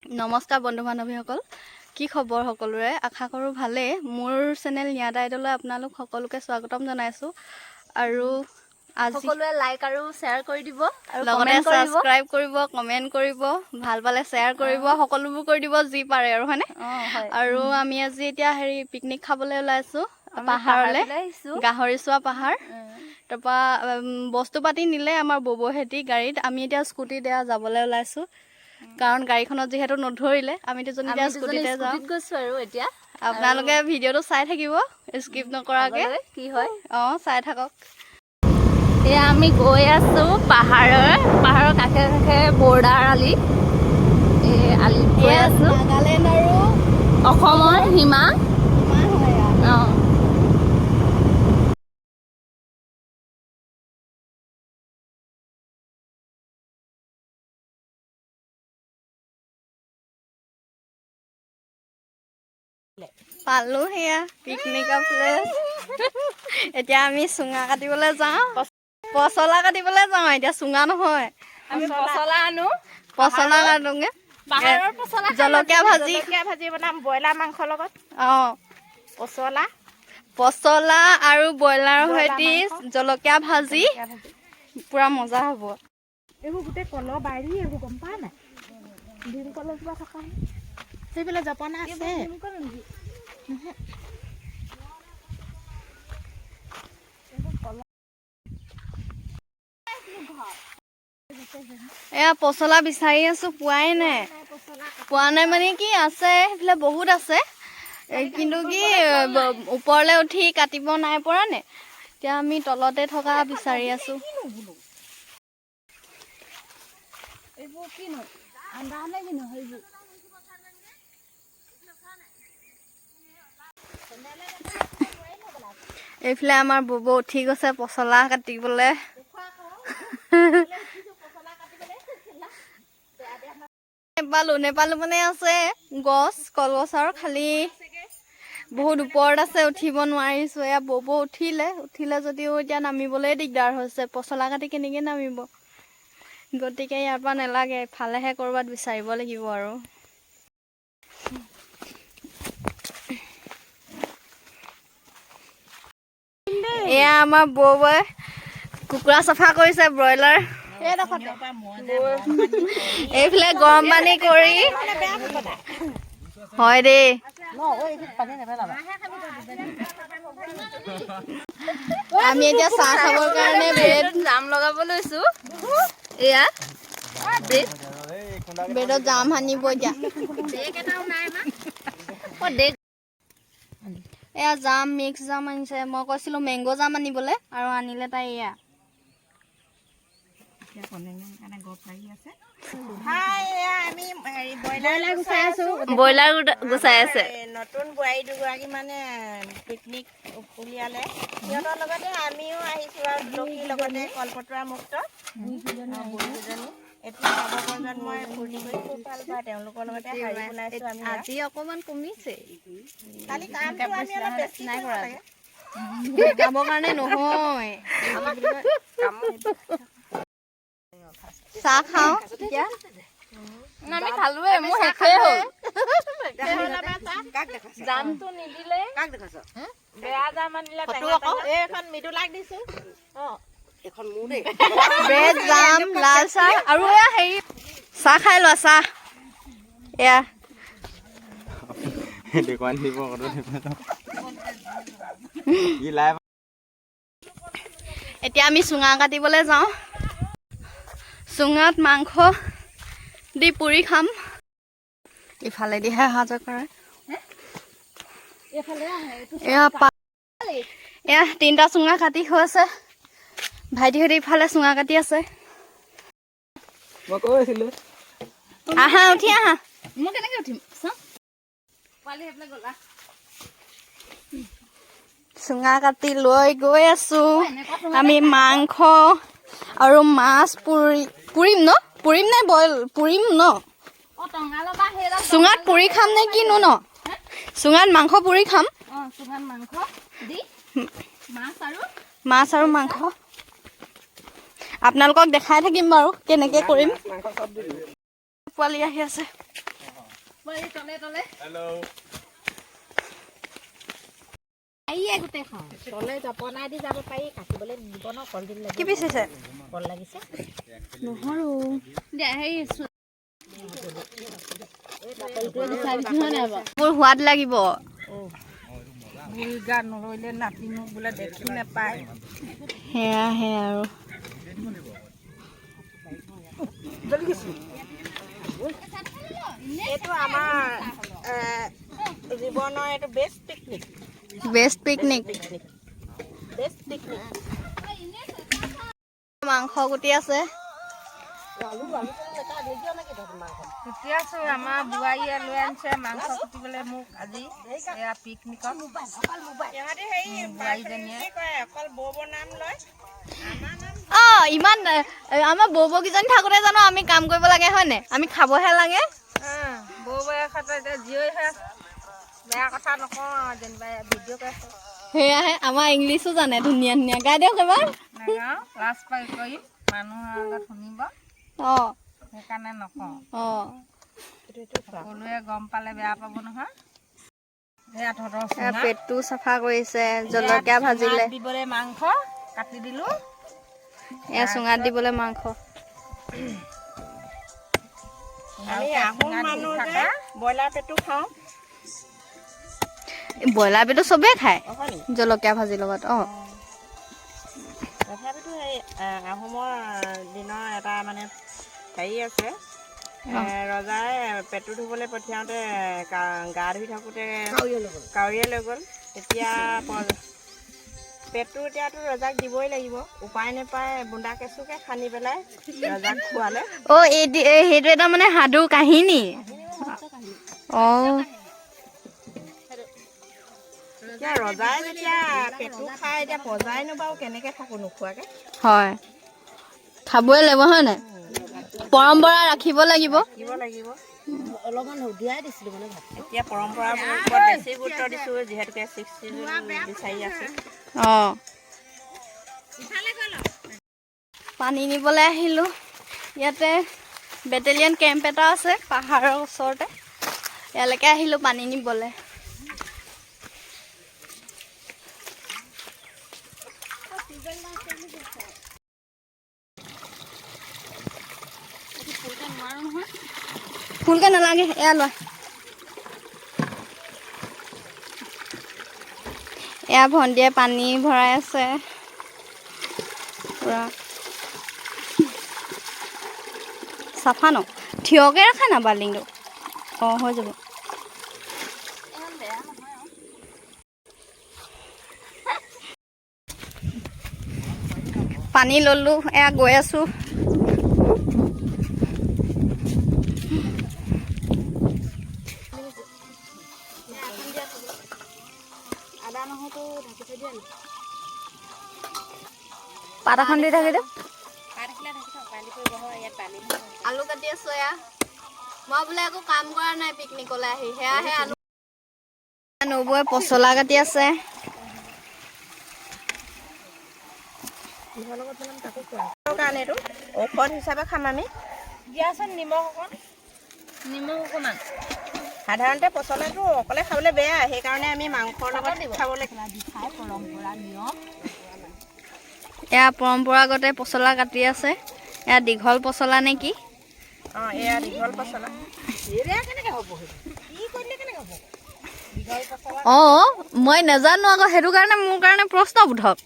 নমস্কাৰ বন্ধু বান্ধৱীসকল, কি খবৰ সকলোৰে? আশা কৰোঁ ভালেই। মোৰ চেনেল নিয়াদা আইডললৈ আপোনালোক সকলোকে স্বাগতম জনাইছোঁ। আৰু আজি সকলোৱে লাইক আৰু শ্বেয়াৰ কৰি দিব, আৰু লগতে ছাবস্ক্ৰাইব কৰিব, কমেণ্ট কৰিব, ভাল পালে শ্বেয়াৰ কৰিব, সকলোবোৰ কৰি দিব যি পাৰে আৰু হয়নে? আৰু আমি আজি এতিয়া পিকনিক খাবলৈ ওলাইছোঁ পাহাৰলৈ, গাহৰি চোৱা পাহাৰ। তাৰপৰা বস্তু পাতি নিলে আমাৰ ববহেঁতি গাড়ীত, আমি এতিয়া স্কুটিত যাবলৈ ওলাইছোঁ। কাৰণ গাড়ীখনত যিহেতু নধৰিলে, আমি দুজনী এতিয়া স্কুটিতে যাওঁ। আৰু এতিয়া আপোনালোকে ভিডিঅ'টো চাই থাকিব স্কিপ নকৰাকৈ, কি হয় চাই থাকক। এয়া আমি গৈ আছোঁ পাহাৰৰ কাষে কাষে বৰ্ডাৰ আলি, এই আলিত গৈ আছোঁ। নাগালেণ্ড আৰু অসমৰ সীমা। পালোঁ সেয়া পিকনিকৰ প্লেচ। এতিয়া আমি চুঙা কাটিবলৈ যাওঁ, পচলা কাটিবলৈ যাওঁ। এতিয়া চুঙা নহয়, আমি পচলা আনো, পচলা কাটোগে। পাহাৰৰ পচলা, জলকীয়া ভাজি বনাম ব্ৰইলাৰ মাংসৰ লগত। পচলা আৰু ব্ৰইলাৰৰ সৈতে জলকীয়া ভাজি, পুৰা মজা হ'ব। এইবোৰ গোটেই কলৰ বাৰী, এইবোৰ গম পায় নাই? ভীমকলৰ কিবা থকা সেইফালে জপনা আছে। এয়া পচলা বিচাৰি আছোঁ, পোৱাই নাই। পোৱা নাই মানে কি, আছে সেইফালে বহুত আছে, কিন্তু কি ওপৰলৈ উঠি কাটিব নাই পৰা নে। এতিয়া আমি তলতে থকা বিচাৰি আছোঁ। এইবোৰ কিনো আন্দা নে কিনো সেইবোৰ? এইফালে আমাৰ বব উঠি গৈছে পচলা কাটিবলৈ। নেপালো মানে আছে গছ, কলগছৰ, খালি বহুত ওপৰত আছে, উঠিব নোৱাৰিছোঁ। এয়া বব উঠিলে যদিও এতিয়া নামিবলৈ দিগদাৰ হৈছে। পচলা কাটি কেনেকৈ নামিব? গতিকে ইয়াৰ পৰা নালাগে, ইফালেহে ক'ৰবাত বিচাৰিব লাগিব আৰু। এয়া আমাৰ বৌৱে কুকুৰা চাফা কৰিছে, ব্ৰইলাৰ। এইফালে গৰম পানী কৰি হয় দেই। আমি এতিয়া চাহ খাবৰ কাৰণে ব্ৰেড জাম লগাব লৈছোঁ। এয়া ব্ৰেডত জাম সানিব এতিয়া। এয়া জাম, মিক্স জাম আনিছে। মই কৈছিলোঁ মেংগ' জাম আনিবলৈ, আৰু আনিলে তাই এয়া। ব্ৰইলাৰ গুচাই আছে। নতুন বোৱাৰী দুগৰাকী মানে পিকনিক উলিয়ালে, সিহঁতৰ লগতে আমিও আহিছোঁ আৰু তুলসীৰ লগতে কলপতৰা মুক্ত বুঢ়ীজনী। এতিয়া নৱপ্ৰজন্মই ফূৰ্তি কৰি খুব ভাল পায়, তেওঁলোকৰ লগতে শাৰী বনাইছোঁ আমি। আজি অকণমান কমিছে, খালি কামটো আমি অলপ বেছি কৰিব লাগে। দেখাবৰ কাৰণে নহয়। চাহ খাওঁ এতিয়া। আমি খালোৱে, মোৰ শেষেই হ'ল। জামটো নিদিলে, বেয়া জাম আনিলে। এইখন মৃদুলাক দিছোঁ। ব্ৰেড, জাম, লাল চাহ আৰু এয়া চাহ খাই লোৱা, চাহ এয়া। এতিয়া আমি চুঙা কাটিবলৈ যাওঁ। চুঙাত মাংস দি পুৰি খাম। ইফালেদিহে অহা যোৱা কৰে। এয়া 3টা চুঙা কাটি হৈছে। ভাইটিহঁতে ইফালে চুঙা কাটি আছে। আহা, উঠি আহা। মই কেনেকৈ উঠিম? চুঙা কাটি লৈ গৈ আছো আমি। মাংস আৰু মাছ পুৰিম ন? পুৰিম নে বইল? পুৰিম ন? চুঙাত পুৰি খাম নে কিনো ন? চুঙাত মাংস পুৰি খাম। চুঙাত মাংস দি মাছ আৰু মাংস আপোনালোকক দেখাই থাকিম বাৰু কেনেকৈ কৰিম। পোৱালি আহি আছে। কি পিচিছে বৰ সোৱাদ লাগিব নলৰিলে নাতি মোক বোলে দেখি নাপায় সেয়াহে আৰু এইটো আমাৰ জীৱনৰ এইটো বেষ্ট পিকনিক মাংস গুটি আছে আমাৰ বোৱাৰীয়ে লৈ আনিছে মাংস কুটিবলৈ মোক আজি এয়া পিকনিকত অকল বৌবৰ নাম লয় ইমান আমাৰ বৌ কেইজনী থাকোতে জানো আমি কাম কৰিব লাগে হয় নাই আমি খাবহে লাগে বৌ এতিয়া জীয়ৰীহে বেয়া কথা নকওঁ যেনিবা ভিডিঅ' কৰি আছোঁ সেয়াহে আমাৰ ইংলিছো জানে ধুনীয়া ধুনীয়া গাই দিয়ক এবাৰ লাজ পাই কৰি মানুহৰ আগত শুনিব সেইকাৰণে নকওঁ সকলোৱে গম পালে বেয়া পাব নহয় পেটটো চাফা কৰিছে জলকীয়া ভাজিলে দিবলৈ মাংস কাটি দিলোঁ এয়া চুঙাত দিবলৈ মাংস আমি আহোম মানুহ যে ব্ৰইলাৰ পেটু খাওঁ ব্ৰইলাৰ পেটু চবেই খায় জলকীয়া ভাজিৰ লগত তথাপিতো সেই আহোমৰ দিনৰ এটা মানে হেৰি আছে ৰজাই পেটু ধুবলৈ পঠিয়াওঁতে গা ধুই থাকোঁতে কাউৰীয়ে লৈ গ'ল তেতিয়া পেটটো এতিয়াতো ৰজাক দিবই লাগিব উপায় নাপায় বুন্দা কেঁচুকে সানি পেলাই ৰজাক খোৱালে সেইটো এটা মানে সাধু কাহিনী এতিয়া ৰজাই যেতিয়া পেটু খাই এতিয়া প্ৰজাইনো বাৰু কেনেকৈ থাকোঁ নোখোৱাকৈ হয় খাবই লাগিব হয় নাই পৰম্পৰা ৰাখিব লাগিব অলপমান উলিয়াই দিছিলোঁ মানে এতিয়া পৰম্পৰাবোৰ ওপৰত বেছি গুৰুত্ব দিছোঁ যিহেতুকে 60 বিচাৰি আছে পানী নিবলৈ আহিলোঁ ইয়াতে বেটেলিয়ান কেম্প এটা আছে পাহাৰৰ ওচৰতে ইয়ালৈকে আহিলোঁ পানী নিবলৈ ফুলকে নালাগে এয়া লোৱা এয়া ভণ্টিয়ে পানী ভৰাই আছে পুৰা চাফা ন থিয়কে ৰাখা না বাল্টিংটো হৈ যাব পানী ললোঁ এয়া গৈ আছোঁ পাত এখন দি থাকি দিয়ক আলু কাটি আছো এয়া মই বোলে একো কাম কৰা নাই পিকনিকলৈ আহি সেয়াহে আলু নবৌয়ে পচলা কাটি আছে কাৰণে এইটো ঔষধ হিচাপে খাম আমি দিয়াচোন নিমখ অকণমান সাধাৰণতে পচলাটো অকলে খাবলৈ বেয়া সেইকাৰণে আমি মাংসৰ লগত খাবলৈ পৰম্পৰা নিয়ম এয়া পৰম্পৰাগতে পচলা কাটি আছে এয়া দীঘল পচলা নে কি এয়া দীঘল পচলা মই নাজানো আকৌ সেইটো কাৰণে মোৰ কাৰণে প্ৰশ্ন সোধক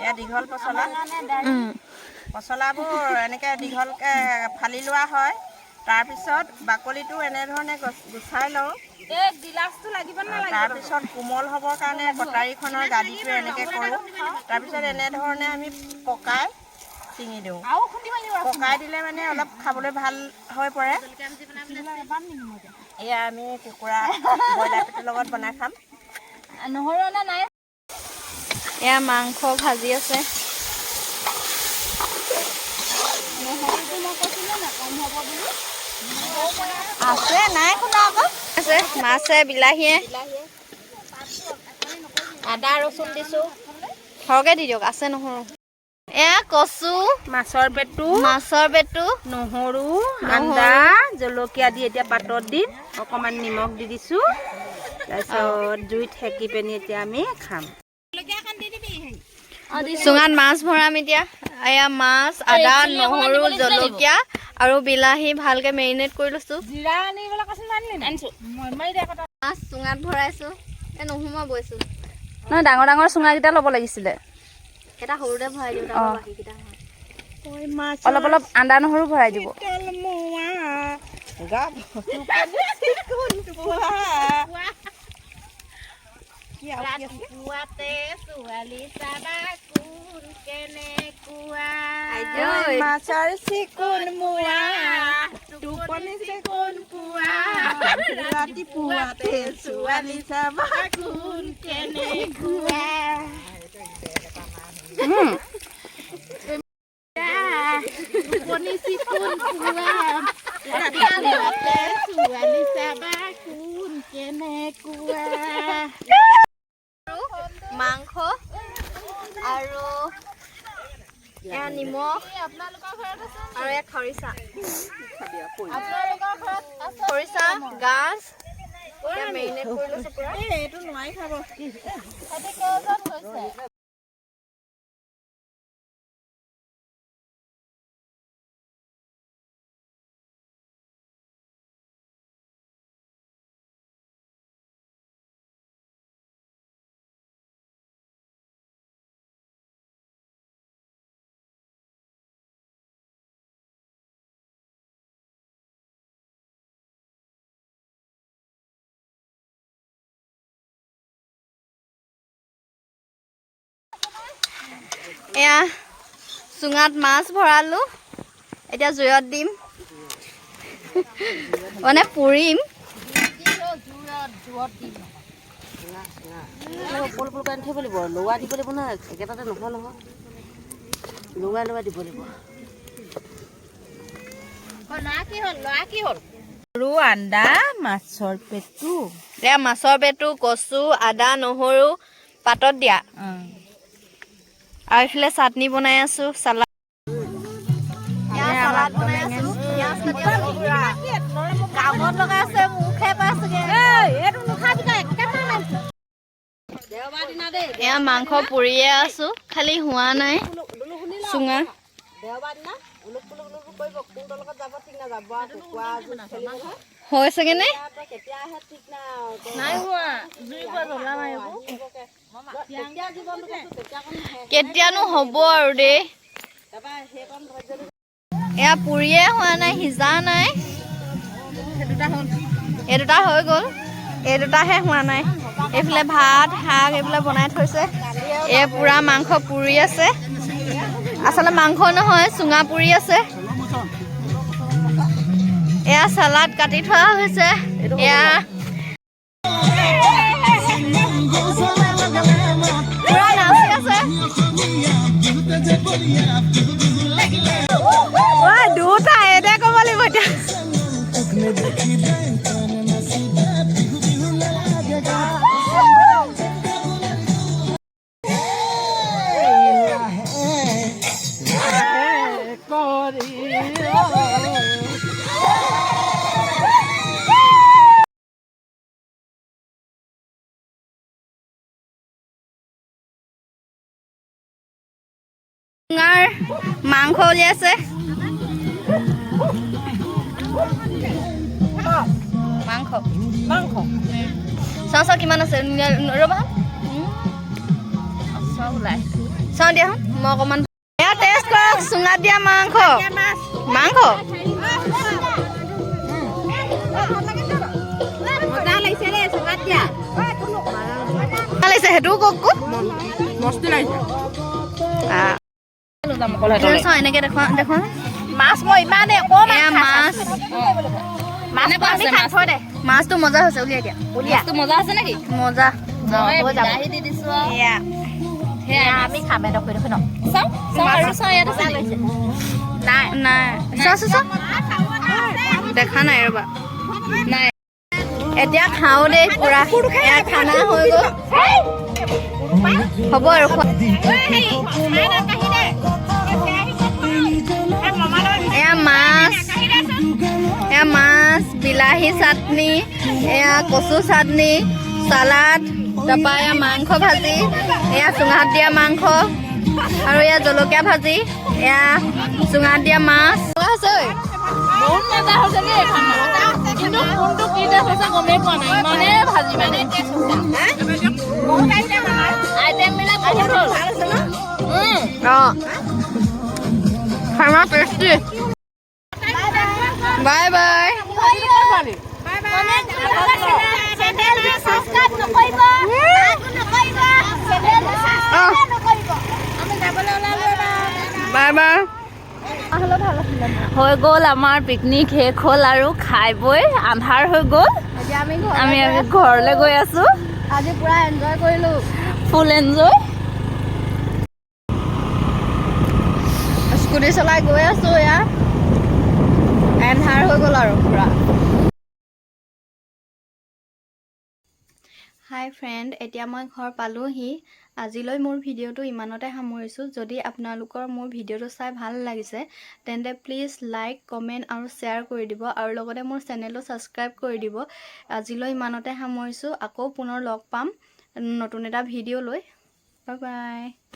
এয়া দীঘল পচলা পচলাবোৰ এনেকৈ দীঘলকৈ ফালি লোৱা হয় তাৰপিছত বাকলিটো এনেধৰণে গুচাই লওঁ তাৰপিছত কোমল হ'বৰ কাৰণে কটাৰীখনৰ গাড়ীটো এনেকৈ কৰোঁ তাৰপিছত এনেধৰণে আমি পকাই চিঙি দিওঁ পকাই দিলে মানে অলপ খাবলৈ ভাল হৈ পৰে এয়া আমি কুকুৰা ব্ৰইলাৰ পেটুৰ লগত বনাই খাম নহৰু অনা নাই এয়া মাংস ভাজি আছে আছে নাই শুনা আকৌ আছে মাছে বিলাহীয়ে আদা ৰচুন দিছোঁ সৰহকৈ দি দিয়ক আছে নহৰু এয়া কচু, মাছৰ পেটু, নহৰু, আদা, জলকীয়া দি এতিয়া পাতত দিম, অকণমান নিমখ দি দিছোঁ, তাৰপিছত জুইত সেকি পিনি এতিয়া আমি খাম। চুঙাত মাছ ভৰাম এতিয়া। এয়া মাছ, আদা, নহৰু, জলকীয়া আৰু বিলাহী ভালকে মেৰিনেট কৰি লৈছোঁ। মাছ চুঙাত ভৰাইছোঁ। নোসোমাই বৈছোঁ। নহয় ডাঙৰ ডাঙৰ চুঙাকেইটা ল'ব লাগিছিলে। এটা সৰুতে ভৰাই দিওঁ, তাৰ বাকীকেইটা অলপ অলপ আদা নহৰু ভৰাই দিব। মাছৰ চিকুণ মোৱা, টোপনি চিকুণ পোৱা, ৰাতিপুৱাতে ছোৱালী চাবা কোন কেনেকুৱা। টোপনি চিকুণ পোৱা, ৰাতিপুৱাতে ছোৱালী চাবা কোন কেনেকুৱা। মাংস আৰু এয়া নিমখ আৰু এয়া খৰিচা, গাজ মেৰিনেট কৰি লৈছোঁ পুৰা। এইটো নোৱাৰি খাব। এয়া চুঙাত মাছ ভৰালোঁ, এতিয়া জুইত দিম, মানে পুৰিম। থব লাগিব, লৱা দিব লাগিব নহয়, একেটাতে নহয় নহয়, লৱা দিব লাগিব। আৰু আদা, মাছৰ পেটু, এয়া মাছৰ পেটু, কচু, আদা, নহৰু পাতত দিয়া। আৰু এইফালে চাটনি বনাই আছোঁ, চালাড বনাই আছোঁ। কামত লগাই আছে, মুখে পাইছোগে। এয়া মাংস পুৰিয়ে আছোঁ, খালি হোৱা নাই চুঙা। হৈছেগে নে? কেতিয়ানো হ'ব আৰু দেই। এয়া পুৰিয়ে হোৱা নাই, সিজা নাই। এই দুটা হৈ গ'ল, এই দুটাহে হোৱা নাই। এইফালে ভাত, শাক এইবিলাক বনাই থৈছে। এই পুৰা মাংস পুৰি আছে, আচলতে মাংস নহয়, চুঙা পুৰি আছে। এয়া চালাড কাটি থোৱা হৈছে। এয়া পুৰা নাচি আছে। দুটা এদে ক'ব লাগিব এতিয়া। চুঙাৰ মাংস উলিয়াইছে। মাংস চাওঁ চাওঁ কিমান আছে, ৰ'বা চাওঁ দিয়া মই অকণমান। এয়া টেষ্ট কৰক চুঙাত দিয়া মাংস। মাংস লাগিছে, সেইটোও কওক। এনেকে দেখুৱা মাছ, মই ইমানে মাছ মাছটো মজা হৈছে, উলিয়াই দিয়া। মজা আছে নেকি? মজা দি দিছো আমি খাম এডোখৰ ন। নাই নাই চোৱা দেখা নাই ৰ'বা। নাই এতিয়া খাওঁ দেই, পুৰা এয়া খানা হৈ গ'ল। হ'ব আৰু এয়া মাছ বিলাহী চাটনি এয়া কচু চাটনি চালাড তাৰপৰা এয়া মাংস ভাজি এয়া চুঙাত দিয়া মাংস আৰু এয়া জলকীয়া ভাজি এয়া চুঙাত দিয়া মাছ আছে বহুত মজা হৈছে দেই খানা কিন্তু কোনটো কি টেষ্ট হৈছে গমেই পোৱা নাই ইমানে ভাজি মানে আইটেমবিলাক বহুত হ'ল অঁ খানা tasty bye bye bye bye হৈ গ'ল আমাৰ পিকনিক শেষ হ'ল আৰু খাই বৈ আন্ধাৰ হৈ গ'ল আমি ঘৰলৈ গৈ আছো আজি পুৰা এনজয় কৰিলো ফুল এনজয় স্কুটি চলাই গৈ আছো এয়া এন্ধাৰ হৈ গ'ল আৰু পুৰা হাই ফ্ৰেণ্ড এতিয়া মই ঘৰ পালোহি আজিলৈ মোৰ ভিডিঅ'টো ইমানতে সামৰিছোঁ যদি আপোনালোকৰ মোৰ ভিডিঅ'টো চাই ভাল লাগিছে তেন্তে প্লিজ লাইক কমেণ্ট আৰু শ্বেয়াৰ কৰি দিব আৰু লগতে মোৰ চেনেলটো ছাবস্ক্ৰাইব কৰি দিব আজিলৈ ইমানতে সামৰিছোঁ আকৌ পুনৰ লগ পাম নতুন এটা ভিডিঅ' লৈ বাই বাই